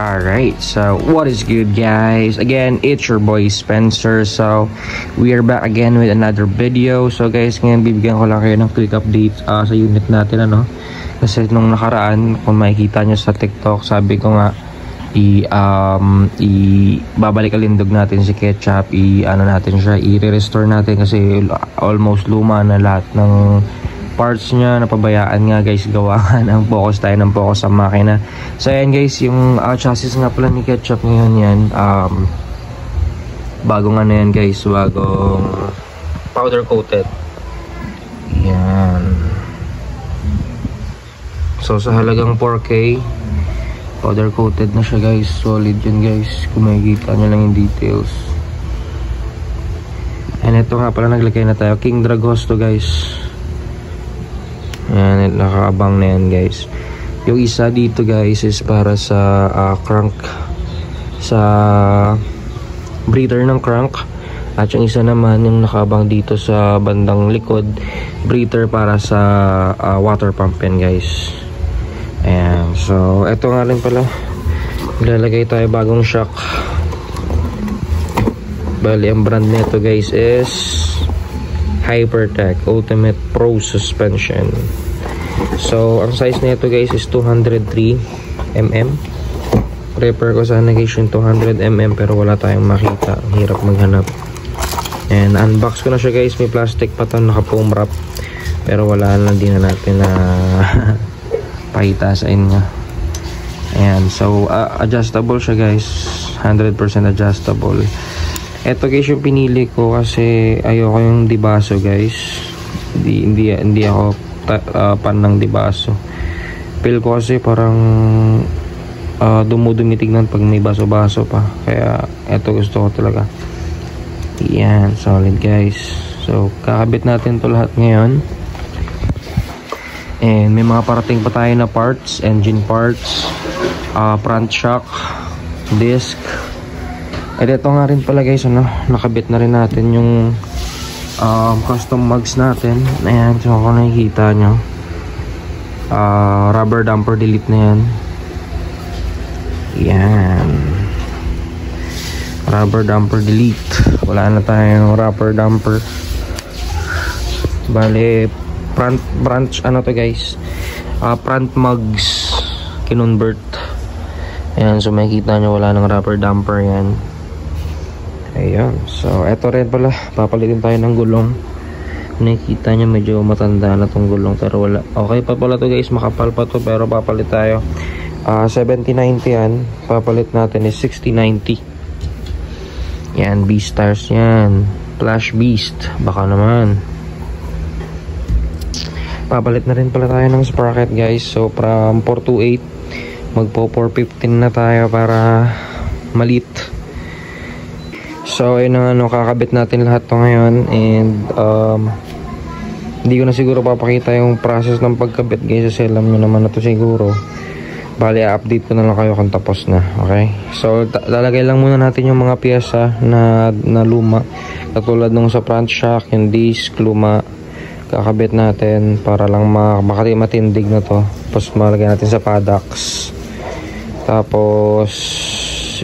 Alright, so what is good guys? Again, it's your boy Spencer. So we are back again with another video. So guys, ngayon bibigyan ko lang kayo ng quick update sa unit natin, ano. Kasi nung nakaraan, kung makikita nyo sa TikTok, sabi ko nga babalik alindog natin si Ketchup, natin siya, i-restore natin kasi almost luma na lahat ng parts niya, napabayaan nga guys, gawa ng focus tayo ng focus sa makina. So ayan guys, yung chassis nga pala ni Ketchup ngayon yan, bagong ano yan guys, bagong powder coated yan. So sa halagang 4K, powder coated na siya guys, solid yun guys, kung makikita nyo lang yung details. And ito nga pala, naglagay na tayo King Dragos to guys. Ayan, nakaabang na yan guys. Yung isa dito guys is para sa crank, sa breather ng crank. At yung isa naman yung nakaabang dito sa bandang likod, breather para sa water pump yan guys. Ayan, so eto nga rin pala, ilalagay tayo bagong shock. Bali ang brand nito guys is Hypertech Ultimate Pro Suspension. So ang size nito guys is 203mm. Prepare ko sana guys yung 200mm pero wala tayong makita, hirap maghanap. And unbox ko na siya guys, may plastic pa to, naka foam wrap, pero wala lang, din na natin na pakita sa inyo. Ayan, so adjustable siya guys, 100% adjustable. Ito guys yung pinili ko kasi ayoko yung dibaso guys. Hindi ako pan ng dibaso. Feel ko kasi parang dumudumi tignan pag may baso-baso pa. Kaya ito gusto ko talaga. Yan, solid guys. So kakabit natin to lahat ngayon. And may mga parating pa tayo na parts, engine parts, front shock, disc. At ito nga rin pala guys, nakabit na rin natin yung custom mugs natin. Ayan, so kung nakikita nyo, rubber damper delete na yan. Yan, rubber damper delete. Wala na tayong rubber damper. Bale, front ano to guys, front mugs kinonvert. Ayan, so makikita nyo wala ng rubber damper yan. Ayan, so eto rin pala, papalitin tayo ng gulong. Nakikita nyo medyo matanda na tong gulong pero wala, okay pa pala to guys, makapal pa to pero papalit tayo. 7090 yan, papalit natin is 6090. Yan, B-Stars yan, Flash Beast, baka naman. Papalit na rin pala tayo ng sprocket guys. So from 428 magpo 415 na tayo para malit. So ayun na kakabit natin lahat to ngayon. And hindi ko na siguro papakita yung process ng pagkabit guys kasi alam nyo naman na to siguro. Bali update ko na lang kayo kung tapos na. Okay, so lalagay lang muna natin yung mga piyesa na luma, katulad nung sa front shock, yung disc luma, kakabit natin para lang matindig na to. Tapos malagay natin sa paddocks. Tapos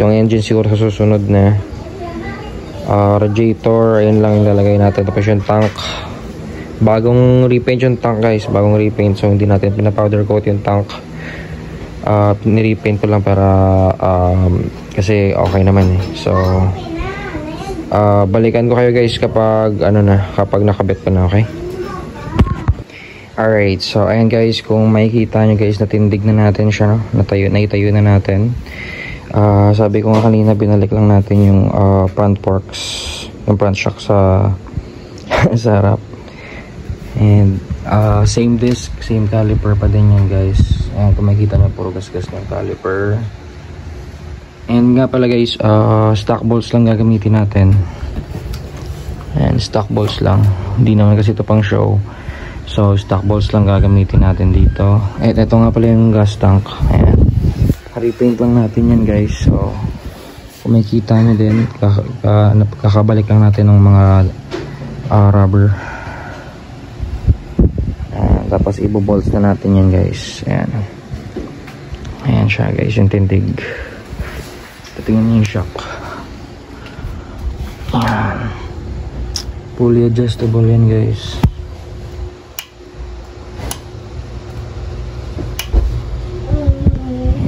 yung engine siguro sa susunod na. Radiator, ayun lang yung lalagay natin. Tapos yung tank, bagong repaint yung tank guys, bagong repaint. So hindi natin pinapowder coat yung tank. Nirepaint ko lang para kasi okay naman eh. So balikan ko kayo guys kapag kapag nakabit ko na, okay? Alright, so ayan guys, kung makikita nyo guys, natindig na natin siya, no? Naitayo na natin. Sabi ko nga kanina, binalik lang natin yung front forks, yung front shock sa sa harap. And same disc, same caliper pa din yan guys. Ayan, kung makikita nyo, puro gasgas ng caliper. And nga pala guys, stock bolts lang gagamitin natin. Ayan, stock bolts lang, hindi naman kasi ito pang show. So stock bolts lang gagamitin natin dito. At ito nga pala yung gas tank. Ayan, repaint lang natin yan guys. So kung makikita nyo din, kakabalik lang natin ng mga rubber. Tapos ibo-bolts na natin yan guys. Ayan. Ayan siya guys, yung tindig. tingnan yung shock. Yan. Fully adjustable yan guys.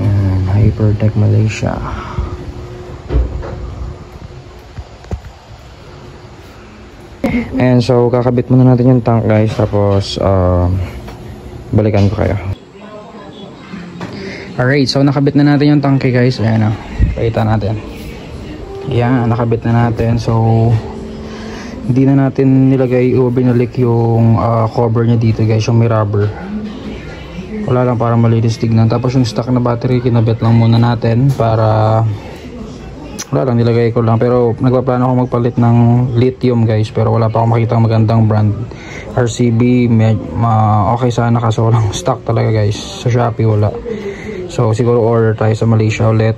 Yan, Hypertech Malaysia. And so kakabit muna natin yung tank guys, tapos balikan ko kayo. Alright, so nakabit na natin yung tanke guys. Ayan o, pakita natin. Yan, nakabit na natin. So hindi na natin nilagay o binalik yung cover nya dito guys, yung may rubber. Wala lang, para malinis tignan. Tapos yung stock na battery kinabit lang muna natin para wala lang, nilagay ko lang. Pero nagpaplano ako magpalit ng lithium guys, pero wala pa akong makita magandang brand. RCB okay sana, kaso walang stock talaga guys. Sa Shopee wala. So siguro order tayo sa Malaysia ulit,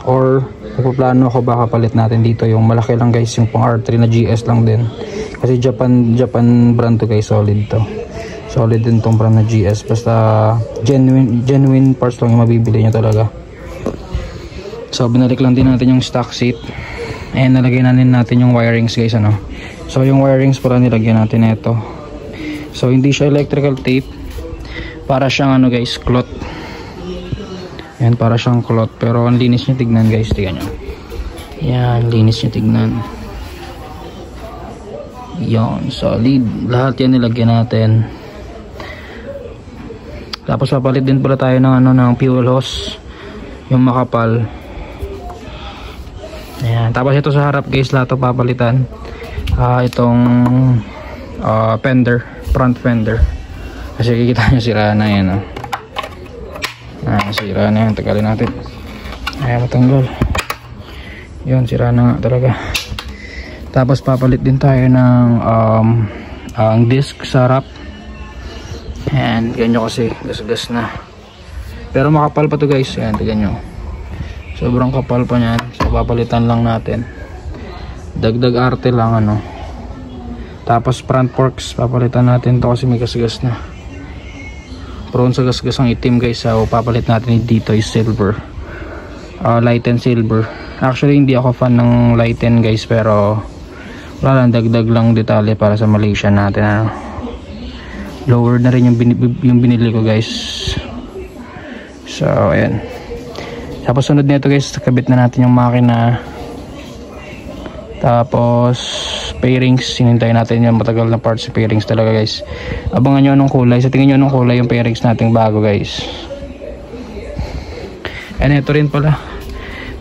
or nagpaplano ako baka palit natin dito yung malaki lang guys, yung pang R3 na GS lang din. Kasi Japan brand to guys, solid to. Solid din tong brand na GS. Basta genuine parts lang yung mabibili nyo talaga. So binalik lang din natin yung stock seat, and nalagay na din natin yung wirings guys, ano. So yung wirings pala nilagyan natin ito. So hindi siya electrical tape, para siyang ano guys, cloth. Yan, para siyang cloth, pero ang linis niya tignan guys, tignan nyo. Yan, linis niya tignan. Yan, solid. Lahat yan nilagyan natin. Tapos papalit din pala tayo ng ano, ng fuel hose, yung makapal. Ayan. Tapos ito sa harap guys, lahat ito papalitan. Itong fender, front fender. Kasi kikita nyo sira na yan. Sira na yan, tagalin natin. Ayan, matanggal. Yun, sira na nga talaga. Tapos papalit din tayo ng ang disc sa harap. Ayan, ganyan kasi, gas-gas na. Pero makapal pa to guys. Ayan, tignan nyo. Sobrang kapal pa niyan. So papalitan lang natin. Dagdag arte lang ano. Tapos front forks papalitan natin to kasi may gas-gas na. Prone sa gas-gas ang itim guys. So papalit natin dito is silver. Lighten silver. Actually hindi ako fan ng lighten guys, pero wala lang, dagdag lang detalye para sa Malaysia natin ano. Lower na rin yung binili ko guys. So ayan. Tapos sunod nito guys, kabit na natin yung makina. Tapos pairings, sinintay natin yung matagal na parts sa pairings talaga guys. Abangan nyo anong kulay, sa tingin nyo anong kulay yung pairings nating bago guys. And ito rin pala,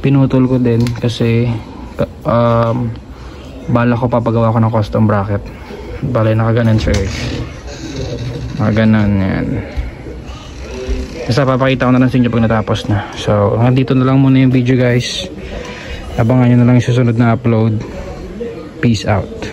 pinutol ko din kasi bala ko papagawa ko ng custom bracket. Bala nakaganan siya guys, nakaganan yan. Basta papakita ko na lang sa inyo pag natapos na. So nandito na lang muna yung video guys. Abangan nyo na lang yung susunod na upload. Peace out.